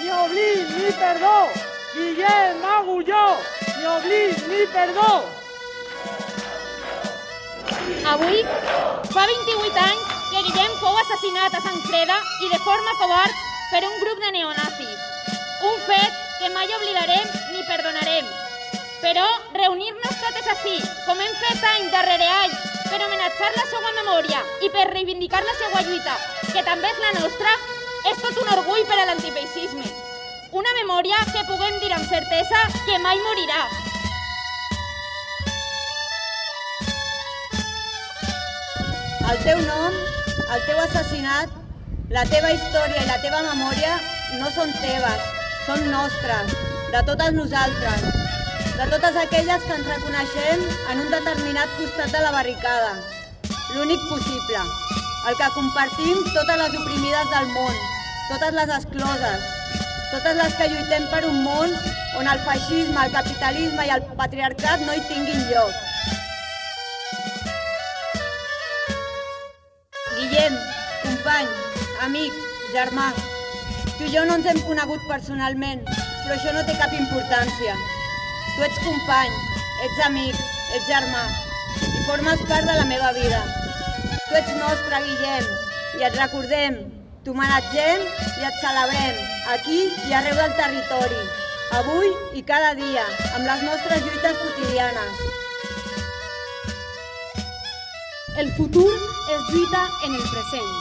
ni oblit ni perdó. Guillem Agulló, ni oblit ni perdó. Avui fa 28 anys que Guillem fou assassinat a Sant Freda i de forma covard per un grup de neonazis. Un fet que mai oblidarem ni perdonarem. Però reunir-nos totes així, com hem fet any darrere any, per homenatjar la seva memòria i per reivindicar la seva lluita, que també és la nostra, és tot un orgull per a l'antifeixisme. Una memòria que puguem dir amb certesa que mai morirà. El teu nom, el teu assassinat, la teva història i la teva memòria no són teves, són nostres, de totes nosaltres, de totes aquelles que ens reconeixem en un determinat costat de la barricada, l'únic possible, el que compartim totes les oprimides del món, totes les excloses, totes les que lluitem per un món on el feixisme, el capitalisme i el patriarcat no hi tinguin lloc. Guillem, company, amic, germà, tu i jo no ens hem conegut personalment, però això no té cap importància. Tu ets company, ets amic, ets germà i formes part de la meva vida. Tu ets nostre, Guillem, i et recordem, t'homenatgem i et celebrem, aquí i arreu del territori, avui i cada dia, amb les nostres lluites quotidianes. El futur es lluita en el present.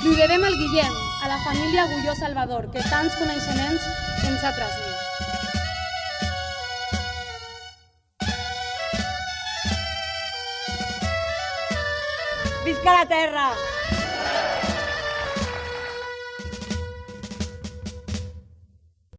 Li devem al Guillem, a la família Agulló Salvador, que tants coneixements ens ha transmès. Visca la terra!